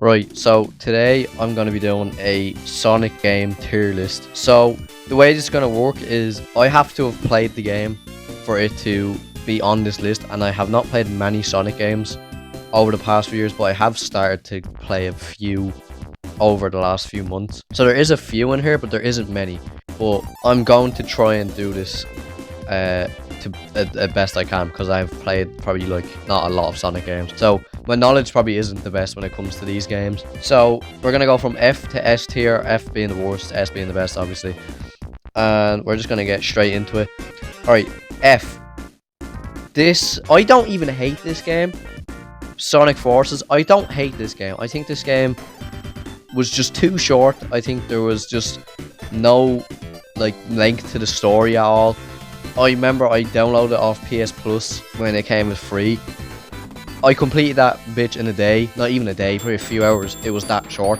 Right, so today I'm going to be doing a Sonic game tier list. So the way this is going to work is I have to have played the game for it to be on this list, and I have not played many Sonic games over the past few years, but I have started to play a few over the last few months. So there is a few in here, but there isn't many. But I'm going to try and do this to best I can, because I've played probably like not a lot of Sonic games, so my knowledge probably isn't the best when it comes to these games. So we're gonna go from F to S tier, F being the worst, S being the best, obviously, and we're just gonna get straight into it. All right, F. I don't even hate this game. Sonic Forces, I don't hate this game. I think this game was just too short. I think there was just no like length to the story at all. I remember I downloaded it off PS Plus when it came as free. I completed that bitch in a day. Not even a day, probably a few hours. It was that short.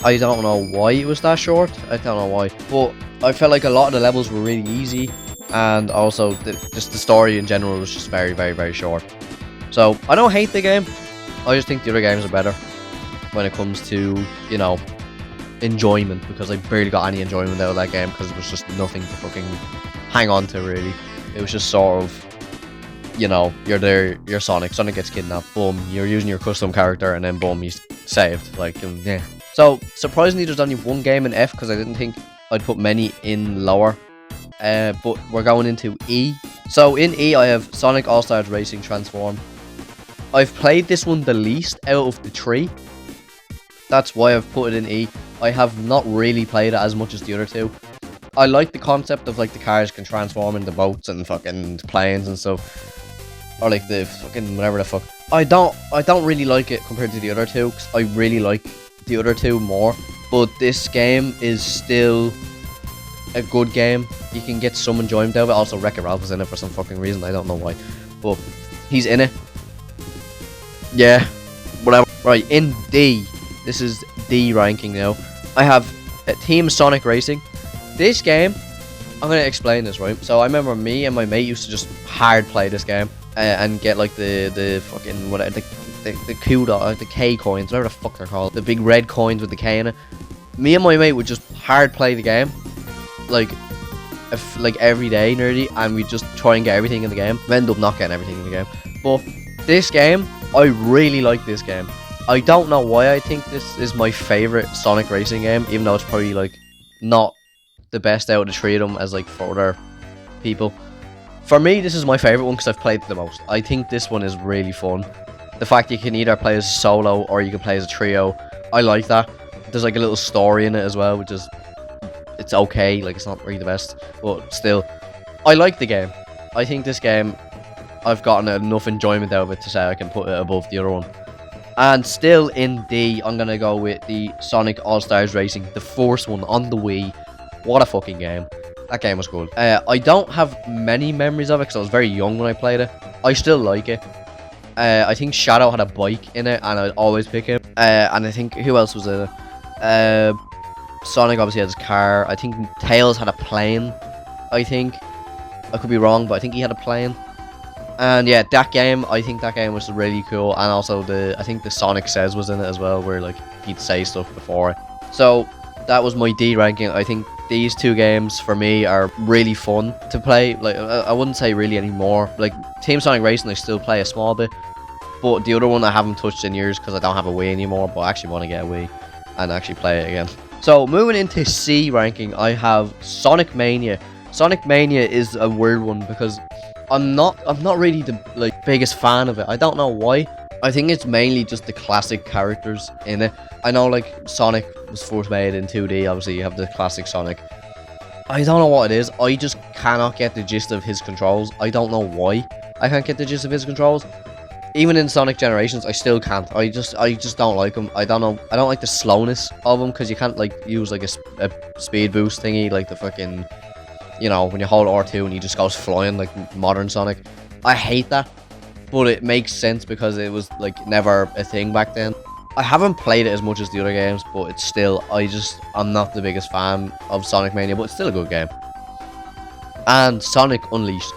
I don't know why it was that short. I don't know why. But I felt like a lot of the levels were really easy. And also, just the story in general was just very, very, very short. So, I don't hate the game. I just think the other games are better when it comes to, you know, enjoyment. Because I barely got any enjoyment out of that game, because it was just nothing to fucking hang on to, really. It was just sort of, you know, you're there, you're Sonic gets kidnapped, boom, you're using your custom character, and then boom, he's saved. Like, yeah. So surprisingly, there's only one game in F, because I didn't think I'd put many in lower. But we're going into E. So in E, I have Sonic All-Stars Racing Transform. I've played this one the least out of the three. That's why I've put it in E. I have not really played it as much as the other two. I like the concept of like the cars can transform into boats and fucking planes and stuff, or like the fucking whatever the fuck. I don't really like it compared to the other two, because I really like the other two more. But this game is still a good game. You can get some enjoyment out of it. Also, Wreck-It Ralph is in it for some fucking reason. I don't know why, but he's in it. Yeah, whatever. Right, in D. This is D ranking now. I have Team Sonic Racing. This game, I'm going to explain this, right? So I remember me and my mate used to just hard play this game and get like the fucking whatever, the Q-dot, the K coins, whatever the fuck they're called, the big red coins with the K in it. Me and my mate would just hard play the game, like every day nearly, and we just try and get everything in the game. We end up not getting everything in the game, but this game, I really like this game. I don't know why I think this is my favorite Sonic racing game, even though it's probably like not the best out of the three of them as like for other people. For me, this is my favorite one because I've played it the most. I think this one is really fun. The fact you can either play as solo or you can play as a trio, I like that. There's like a little story in it as well, which is, it's okay, like it's not really the best, but still, I like the game. I think this game, I've gotten enough enjoyment out of it to say I can put it above the other one. And still in D, I'm gonna go with the Sonic All-Stars Racing, the first one on the Wii. What a fucking game. That game was good. I don't have many memories of it because I was very young when I played it. I still like it. I think Shadow had a bike in it, and I'd always pick him. And I think, who else was in it? Sonic obviously had his car. I think Tails had a plane, I think. I could be wrong, but I think he had a plane. And yeah, that game, I think that game was really cool. And also, I think the Sonic Says was in it as well, where like he'd say stuff before it. So that was my D ranking. I think these two games for me are really fun to play. Like, I wouldn't say really anymore. Like Team Sonic Racing, I still play a small bit, but the other one I haven't touched in years because I don't have a Wii anymore. But I actually want to get a Wii and actually play it again. So moving into C ranking, I have Sonic Mania. Sonic Mania is a weird one because I'm not really the like biggest fan of it. I don't know why. I think it's mainly just the classic characters in it. I know like Sonic was first made in 2D, obviously you have the classic Sonic. I don't know what it is, I just cannot get the gist of his controls. I don't know why I can't get the gist of his controls. Even in Sonic Generations, I still can't. I just don't like him. I don't know, I don't like the slowness of him, because you can't like use like a speed boost thingy, like the fucking, you know, when you hold R2 and he just goes flying like modern Sonic. I hate that. But it makes sense because it was like never a thing back then. I haven't played it as much as the other games, but it's still, I'm not the biggest fan of Sonic Mania, but it's still a good game. And Sonic Unleashed.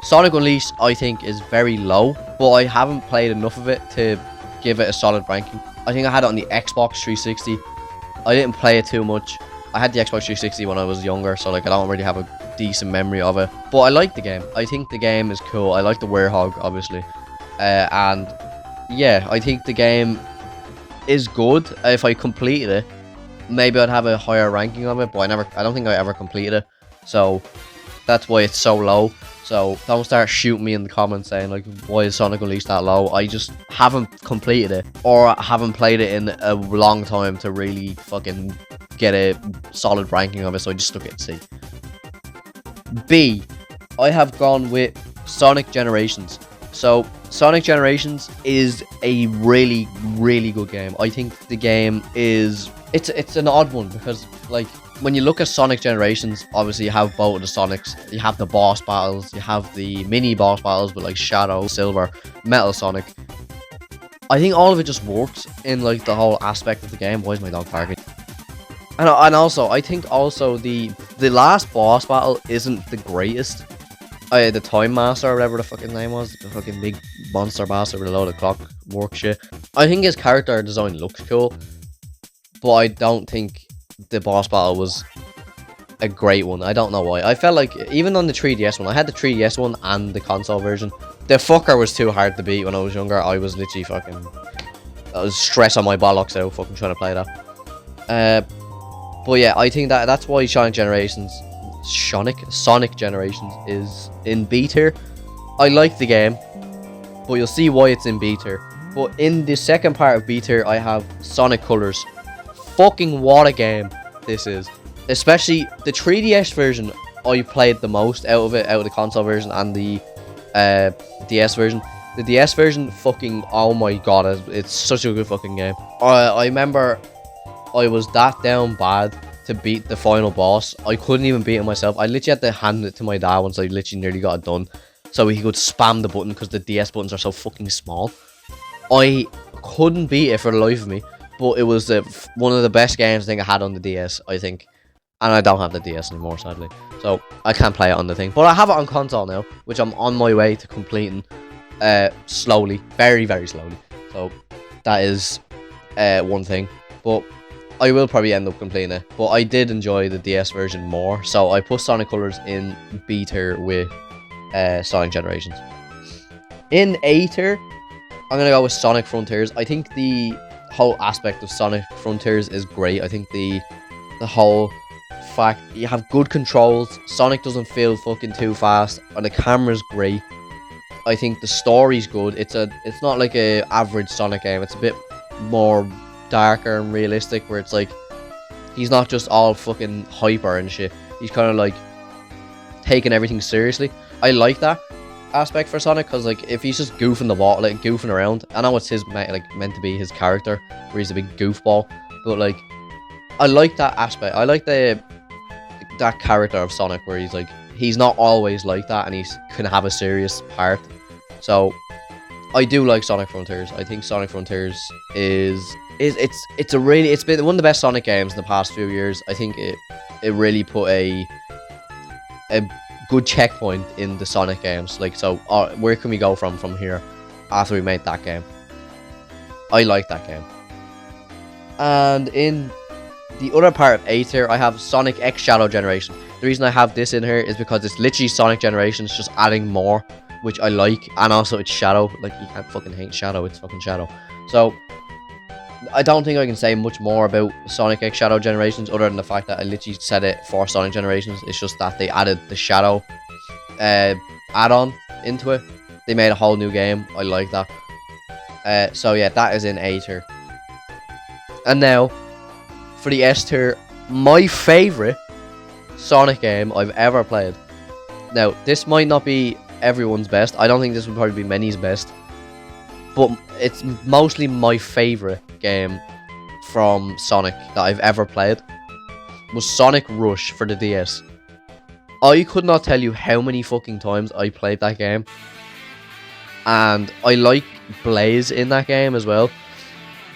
Sonic Unleashed, I think, is very low, but I haven't played enough of it to give it a solid ranking. I think I had it on the Xbox 360. I didn't play it too much. I had the Xbox 360 when I was younger, so like I don't really have a decent memory of it. But I like the game. I think the game is cool. I like the werehog, obviously. And yeah, I think the game is good. If I completed it, maybe I'd have a higher ranking of it, but I don't think I ever completed it. So that's why it's so low. So don't start shooting me in the comments saying like, why is Sonic Unleashed that low? I just haven't completed it, or haven't played it in a long time to really fucking get a solid ranking of it, so I just stuck it at C. B, I have gone with Sonic Generations. So Sonic Generations is a really, really good game. I think the game is it's an odd one because like when you look at Sonic Generations, obviously you have both of the Sonics. You have the boss battles, you have the mini boss battles with like Shadow, Silver, Metal Sonic. I think all of it just works in like the whole aspect of the game. Why is my dog barking? And also, I think also the last boss battle isn't the greatest. The Time Master or whatever the fucking name was, the fucking big monster bastard with a load of clockwork shit. I think his character design looks cool, but I don't think the boss battle was a great one. I don't know why. I felt like even on the 3DS one, I had the 3DS one and the console version. The fucker was too hard to beat when I was younger. I was literally fucking, I was stressing my bollocks out fucking trying to play that. But yeah, I think that's why Sonic Generations is in B tier. I like the game, but you'll see why it's in B tier. But in the second part of B tier, I have Sonic Colors. Fucking what a game this is. Especially the 3DS version, I played the most out of the console version and the DS version. The DS version, fucking, oh my god, it's such a good fucking game. I remember I was that down bad to beat the final boss. I couldn't even beat it myself. I literally had to hand it to my dad once I literally nearly got it done, so he could spam the button because the DS buttons are so fucking small. I couldn't beat it for the life of me, but it was one of the best games I think I had on the DS, I think. And I don't have the DS anymore, sadly, so I can't play it on the thing. But I have it on console now, which I'm on my way to completing slowly, very, very slowly. So that is one thing. But I will probably end up completing it. But I did enjoy the DS version more, so I put Sonic Colors in B tier with Sonic Generations. In A tier, I'm gonna go with Sonic Frontiers. I think the whole aspect of Sonic Frontiers is great. I think the whole fact you have good controls, Sonic doesn't feel fucking too fast, and the camera's great. I think the story's good. It's not like a average Sonic game. It's a bit more darker and realistic, where it's like he's not just all fucking hyper and shit. He's kind of like taking everything seriously. I like that aspect for Sonic, because like if he's just goofing the ball, like goofing around, I know it's his meant to be his character where he's a big goofball, but like I like that aspect. I like that character of Sonic where he's like, he's not always like that and he can have a serious part. So I do like Sonic Frontiers. I think Sonic Frontiers it's been one of the best Sonic games in the past few years. I think it really put a good checkpoint in the Sonic games. Like, so where can we go from here after we made that game? I like that game. And in the other part of A tier, I have Sonic X Shadow Generation. The reason I have this in here is because it's literally Sonic Generations, just adding more, which I like, and also it's Shadow. Like, you can't fucking hate Shadow, it's fucking Shadow. So I don't think I can say much more about Sonic X Shadow Generations other than the fact that I literally said it for Sonic Generations. It's just that they added the Shadow add-on into it. They made a whole new game. I like that. So yeah, that is in A tier. And now for the S tier, my favorite Sonic game I've ever played. Now, this might not be everyone's best. I don't think this would probably be many's best, but it's mostly my favorite game from Sonic that I've ever played. Was Sonic Rush for the DS. I could not tell you how many fucking times I played that game, and I like Blaze in that game as well.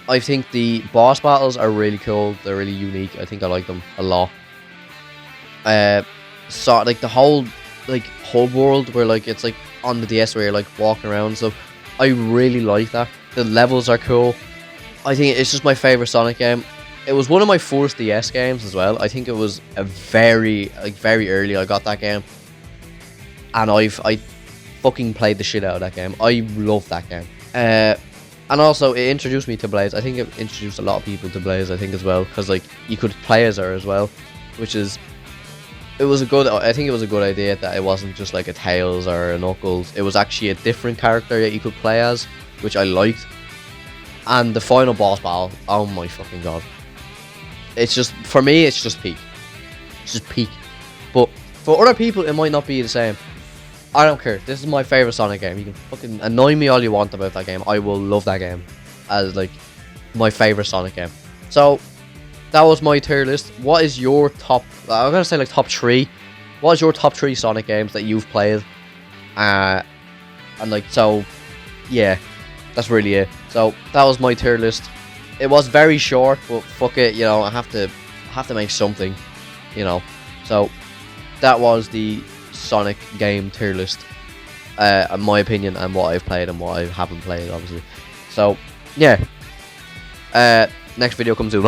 I think the boss battles are really cool. They're really unique. I think I like them a lot. So like the whole like hub world where like it's like on the DS where you're like walking around and stuff. I really like that. The levels are cool. I think it's just my favorite Sonic game. It was one of my first DS games as well. I think it was a very early I got that game, and I fucking played the shit out of that game. I love that game. And also it introduced me to Blaze. I think it introduced a lot of people to Blaze. I think as well, because like you could play as her as well, which is I think it was a good idea that it wasn't just like a Tails or a Knuckles. It was actually a different character that you could play as, which I liked. And the final boss battle, oh my fucking god. It's just, for me, it's just peak. It's just peak. But for other people, it might not be the same. I don't care. This is my favorite Sonic game. You can fucking annoy me all you want about that game. I will love that game as like my favorite Sonic game. So that was my tier list. What is your top? I'm gonna say like top 3. What is your top 3 Sonic games that you've played? And like, so yeah, that's really it. So that was my tier list. It was very short, but fuck it, you know, I have to make something, you know. So that was the Sonic game tier list, in my opinion, and what I've played and what I haven't played, obviously. So yeah, next video comes soon.